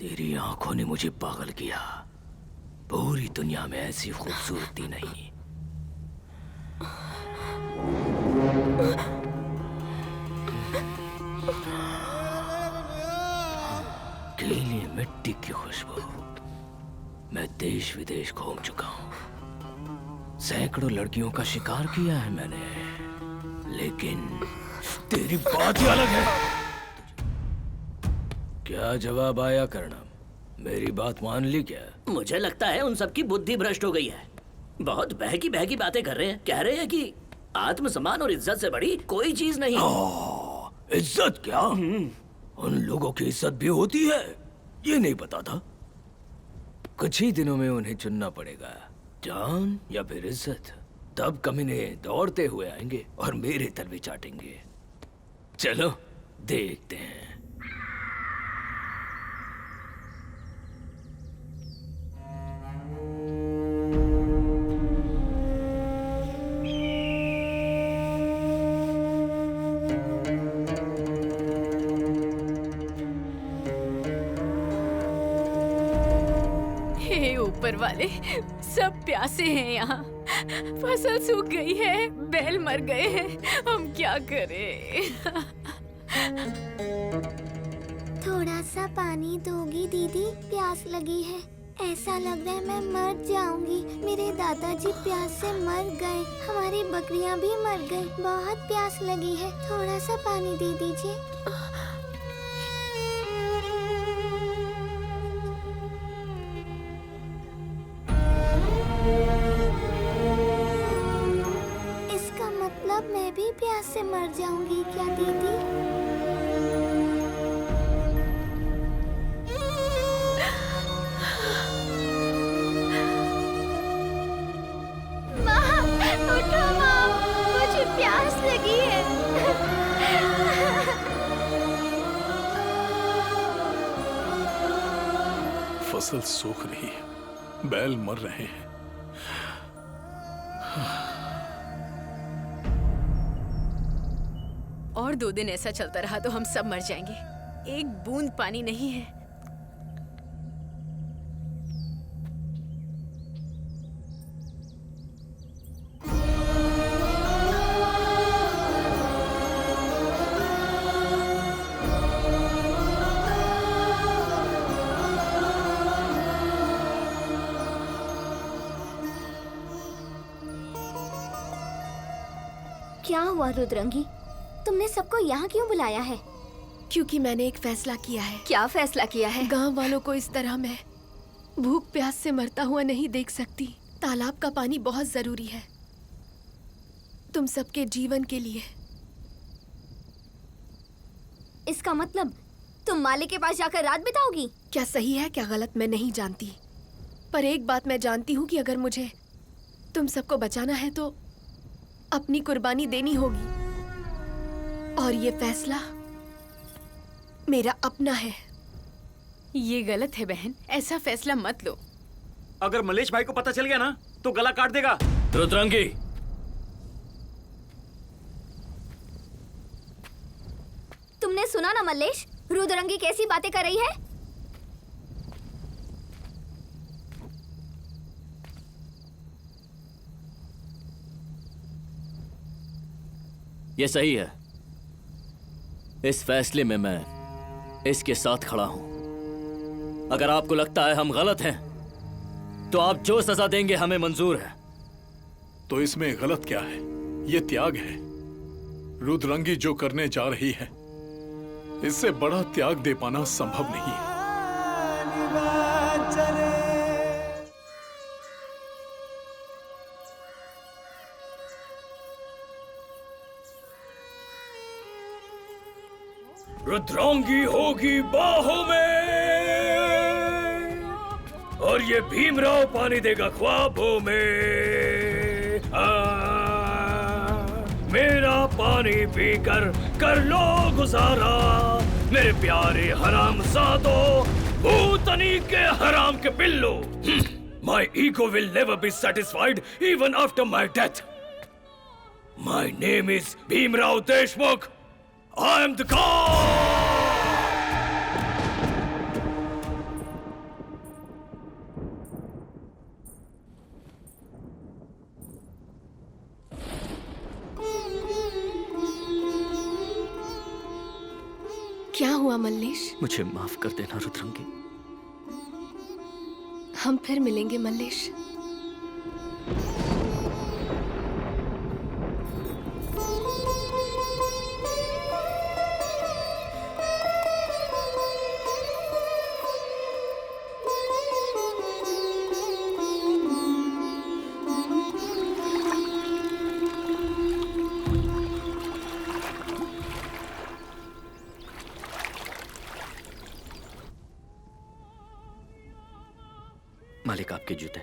तेरी आंखों ने मुझे पागल किया। पूरी दुनिया में ऐसी खूबसूरती नहीं। गीली मिट्टी की खुशबू। मैं देश विदेश घूम चुका हूं। सैकड़ों लड़कियों का शिकार किया है मैंने, लेकिन तेरी बात ही अलग है। क्या जवाब आया कर्णम? मेरी बात मान ली क्या? मुझे लगता है उन सबकी बुद्धि भ्रष्ट हो गई है। बहुत बहकी बहकी बातें कर रहे हैं। कह रहे हैं कि आत्मसम्मान और इज्जत से बड़ी कोई चीज नहीं। इज्जत क्या? उन लोगों की इज्जत भी होती है, ये नहीं पता था। कुछ ही दिनों में उन्हें चुनना पड़ेगा, जान या फिर इज्जत। तब कमीने दौड़ते हुए आएंगे और मेरे तलवे चाटेंगे। चलो देखते हैं। हे ऊपर वाले, सब प्यासे हैं यहाँ। फसल सूख गई है, बैल मर गए हैं, हम क्या करें? थोड़ा सा पानी दोगी दीदी? प्यास लगी है। ऐसा लग रहा है मैं मर जाऊंगी। मेरे दादाजी प्यास से मर गए, हमारी बकरियां भी मर गई। बहुत प्यास लगी है, थोड़ा सा पानी दे दीजिए। इसका मतलब मैं भी प्यास से मर जाऊंगी क्या दीदी? उठो माँ, मुझे प्यास लगी है। फसल सूख रही है, बैल मर रहे हैं। और 2 दिन ऐसा चलता रहा तो हम सब मर जाएंगे। एक बूंद पानी नहीं है। क्या हुआ रुद्रंगी? तुमने सबको यहाँ क्यों बुलाया है? क्योंकि मैंने एक फैसला किया है। क्या फैसला किया है? गांव वालों को इस तरह मैं भूख प्यास से मरता हुआ नहीं देख सकती। तालाब का पानी बहुत जरूरी है तुम सबके जीवन के लिए। इसका मतलब तुम माली के पास जाकर रात बिताओगी? क्या सही है क्या गलत मैं नहीं जानती, पर एक बात मैं जानती हूँ कि अगर मुझे तुम सबको बचाना है तो अपनी कुर्बानी देनी होगी, और ये फैसला मेरा अपना है। ये गलत है बहन, ऐसा फैसला मत लो। अगर मलेश भाई को पता चल गया ना तो गला काट देगा। रुद्रांगी, तुमने सुना ना मल्लेश, रुद्रंगी कैसी बातें कर रही है? ये सही है। इस फैसले में मैं इसके साथ खड़ा हूं। अगर आपको लगता है हम गलत हैं, तो आप जो सजा देंगे हमें मंजूर है। तो इसमें गलत क्या है? ये त्याग है। रुद्रंगी जो करने जा रही है, इससे बड़ा त्याग दे पाना संभव नहीं है। रुद्रांगी होगी बाहों में और ये भीमराव पानी देगा ख्वाबों में। मेरा पानी पीकर कर लो गुजारा, मेरे प्यारे हरामजादों, भूतनी के हराम के pillow. My ego will never be satisfied even after my death. My name is Bhimrao Deshmukh. I am the god! क्या हुआ मल्लेश? मुझे माफ कर देना रुद्रंगी। हम फिर मिलेंगे मल्लेश। मालिक, आपके जूते।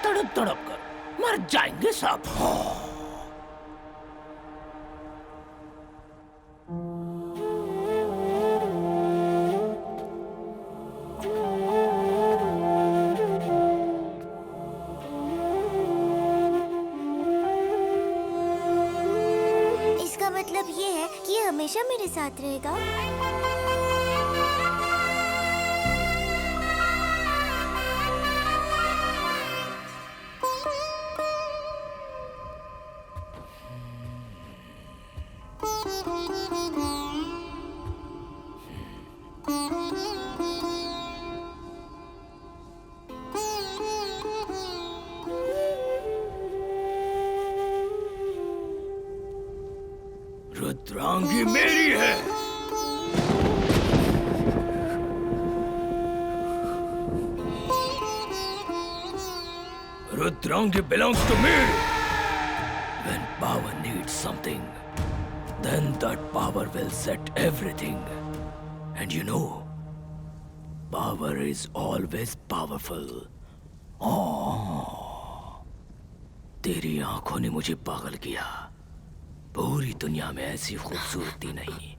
तड़प तड़प कर मर जाएंगे सब। इसका मतलब ये है कि ये हमेशा मेरे साथ रहेगा। रुद्रांगी मेरी है। Rudrangi belongs to me. When power needs something, then that power will set everything. And you know, power is always powerful. तेरी आंखों ने मुझे पागल किया। पूरी दुनिया में ऐसी खूबसूरती नहीं।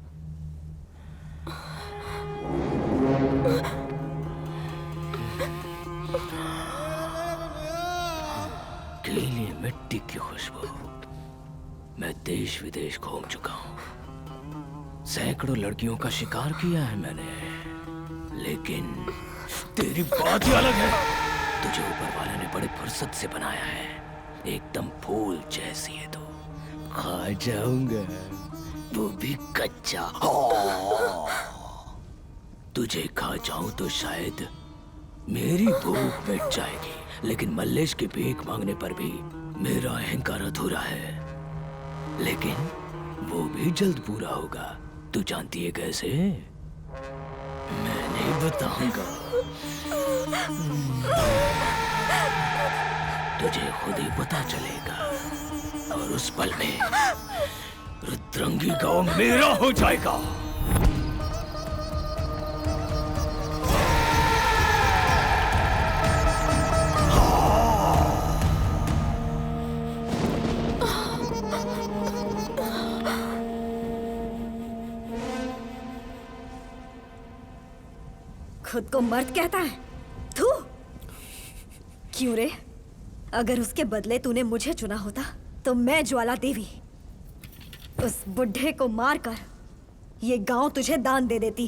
गीली मिट्टी की खुशबू। मैं देश विदेश घूम चुका हूँ। सैकड़ों लड़कियों का शिकार किया है मैंने, लेकिन तेरी बात ही अलग है। तुझे ऊपर वाले ने बड़ी फुर्सत से बनाया है। एकदम फूल जैसी है तू। खा जाऊंगा, वो भी कच्चा। तुझे खा जाऊं तो शायद मेरी भूख मिट जाएगी, लेकिन मल्लेश की भीख मांगने पर भी मेरा अहंकार अधूरा है। लेकिन वो भी जल्द पूरा होगा। तू जानती है कैसे? मैं नहीं बताऊंगा। तुझे खुद ही पता चलेगा, और उस पल में रुद्रंगी गांव मेरा हो जाएगा। खुद को मर्द कहता है? तू क्यों रे? अगर उसके बदले तूने मुझे चुना होता तो मैं ज्वाला देवी उस बुढ़े को मारकर ये गांव तुझे दान दे देती।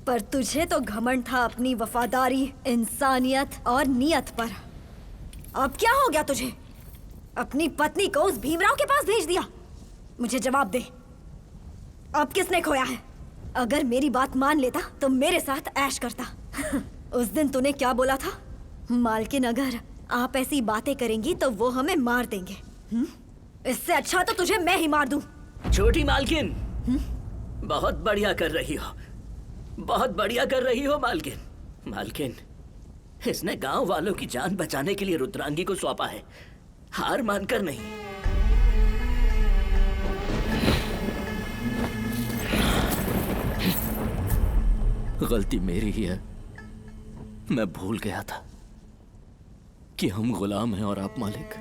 पर तुझे तो घमंड था अपनी वफादारी, इंसानियत और नियत पर। अब क्या हो गया तुझे? अपनी पत्नी को उस भीमराव के पास भेज दिया। मुझे जवाब दे, अब किसने खोया है? अगर मेरी बात मान लेता तो मेरे साथ ऐश करता। उस दिन तूने क्या बोला था? मालकिन, अगर आप ऐसी बातें करेंगी तो वो हमें मार देंगे। इससे अच्छा तो तुझे मैं ही मार दूं। छोटी मालकिन, बहुत बढ़िया कर रही हो, बहुत बढ़िया कर रही हो मालकिन। मालकिन, इसने गांव वालों की जान बचाने के लिए रुद्रांगी को सौंपा है, हार मानकर नहीं। गलती मेरी ही है। मैं भूल गया था कि हम गुलाम हैं और आप मालिक।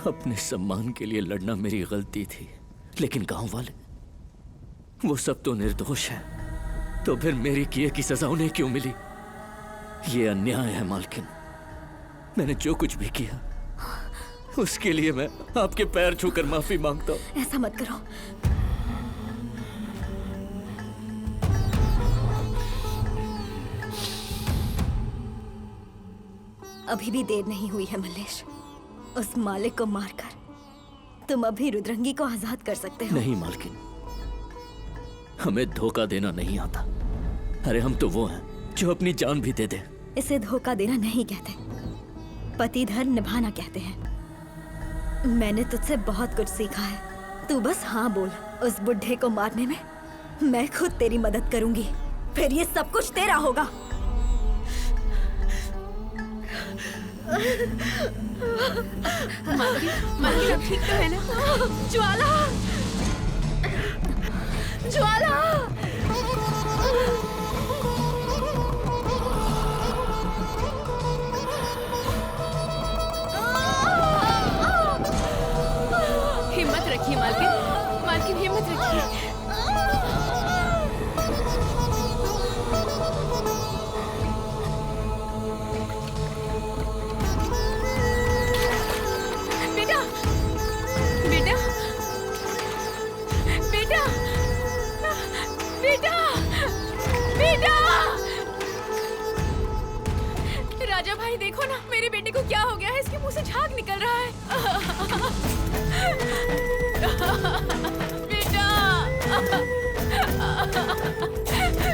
अपने सम्मान के लिए लड़ना मेरी गलती थी, लेकिन गांव वाले वो सब तो निर्दोष हैं। तो फिर मेरी किए की सजा उन्हें क्यों मिली? ये अन्याय है मालकिन, मैंने जो कुछ भी किया उसके लिए मैं आपके पैर छूकर माफी मांगता हूँ। ऐसा मत करो। अभी भी देर नहीं हुई है मल्लेश। उस मालिक को मारकर तुम अभी रुद्रंगी को आजाद कर सकते हो। नहीं मालकिन, हमें धोखा देना नहीं आता। अरे हम तो वो हैं जो अपनी जान भी दे दे। इसे धोखा देना नहीं कहते, पति धर्म निभाना कहते हैं। मैंने तुझसे बहुत कुछ सीखा है। तू बस हाँ बोल। उस बुढ़े को मारने में मैं खुद तेरी मदद करूंगी, फिर ये सब कुछ तेरा होगा। मालकिन अब ठीक तो है ना? ज्वाला, ज्वाला। हिम्मत रखिए मालकिन, मालकिन हिम्मत रखिए। बेटा, बेटा, बेटा, बेटा, बेटा। राजा भाई देखो ना, मेरे बेटे को क्या हो गया है? इसके मुंह से झाग निकल रहा है। बेटा,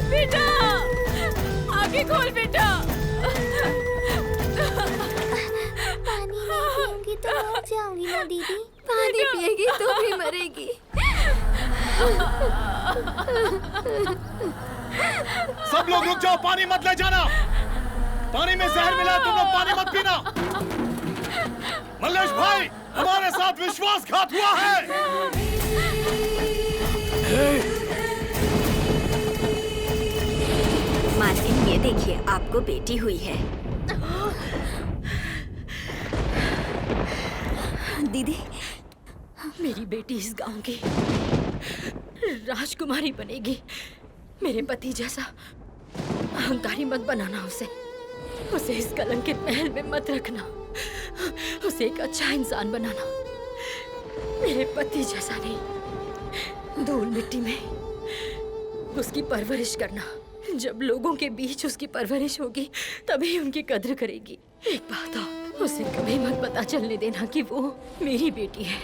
बेटा, आगे खोल बेटा। पानी नहीं पीऊंगी तो मर जाऊंगी ना दीदी। पानी पिएगी तो भी मरेगी। सब लोग रुक जाओ, पानी मत ले जाना। पानी में जहर मिला, तुम लोग पानी मत पीना। मल्लेश भाई, हमारे साथ विश्वासघात हुआ है। मालकिन ये देखिए, आपको बेटी हुई है। दीदी, मेरी बेटी इस गांव की राजकुमारी बनेगी। मेरे पति जैसा अहंकारी मत बनाना उसे। उसे इस कलंकित महल में मत रखना। उसे एक अच्छा इंसान बनाना, मेरे पति जैसा नहीं। धूल मिट्टी में उसकी परवरिश करना। जब लोगों के बीच उसकी परवरिश होगी तभी उनकी कद्र करेगी। एक बात और, उसे कभी मत पता चलने देना कि वो मेरी बेटी है,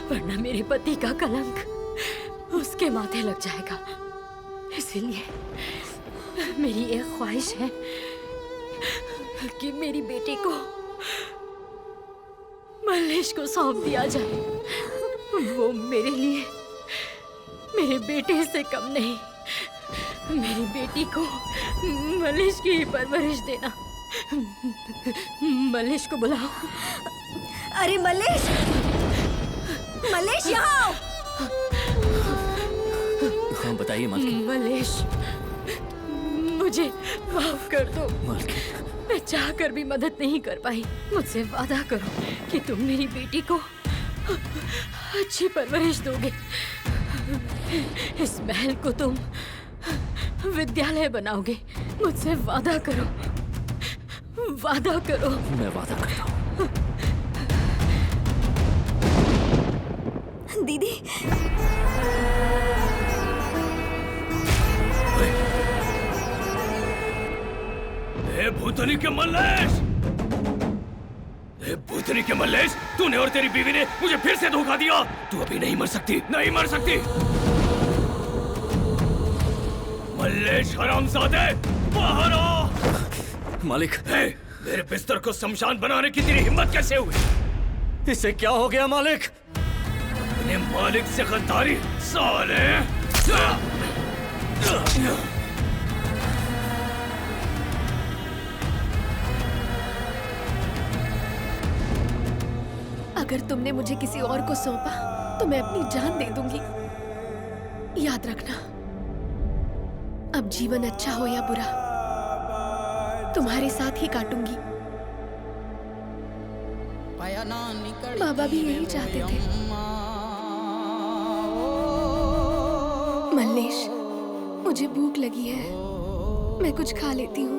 वरना मेरे पति का कलंक उसके माथे लग जाएगा। इसीलिए मेरी एक ख्वाहिश है कि मेरी बेटी को मल्लेश को सौंप दिया जाए। वो मेरे लिए मेरे बेटे से कम नहीं। मेरी बेटी को मल्लेश की परवरिश देना। मल्लेश को बुलाओ। अरे मल्लेश, मल्लेश यहाँ आओ। हाँ बताइए मालकिन। मल्लेश, मुझे माफ कर दो। मालकिन, मैं चाहकर भी मदद नहीं कर पाई। मुझसे वादा करो कि तुम मेरी बेटी को अच्छी परवरिश दोगे। इस महल को तुम विद्यालय बनाओगे। मुझसे वादा करो, वादा करो। मैं वादा करता हूँ। दीदी, ए भूतनी के मल्लेश! ए भूतनी के मल्लेश! तूने और तेरी बीवी ने मुझे फिर से धोखा दिया। तू अभी नहीं मर सकती, नहीं मर सकती। मल्लेश हरामजादे, बाहर आ! मालिक, मेरे बिस्तर को शमशान बनाने की तेरी हिम्मत कैसे हुई? इससे क्या हो गया मालिक? अपने मालिक से गद्दारी, साले! अगर तुमने मुझे किसी और को सौंपा तो मैं अपनी जान दे दूंगी। याद रखना, अब जीवन अच्छा हो या बुरा, तुम्हारे साथ ही काटूंगी। बाबा भी यही चाहते थे। मल्लेश, मुझे भूख लगी है, मैं कुछ खा लेती हूँ।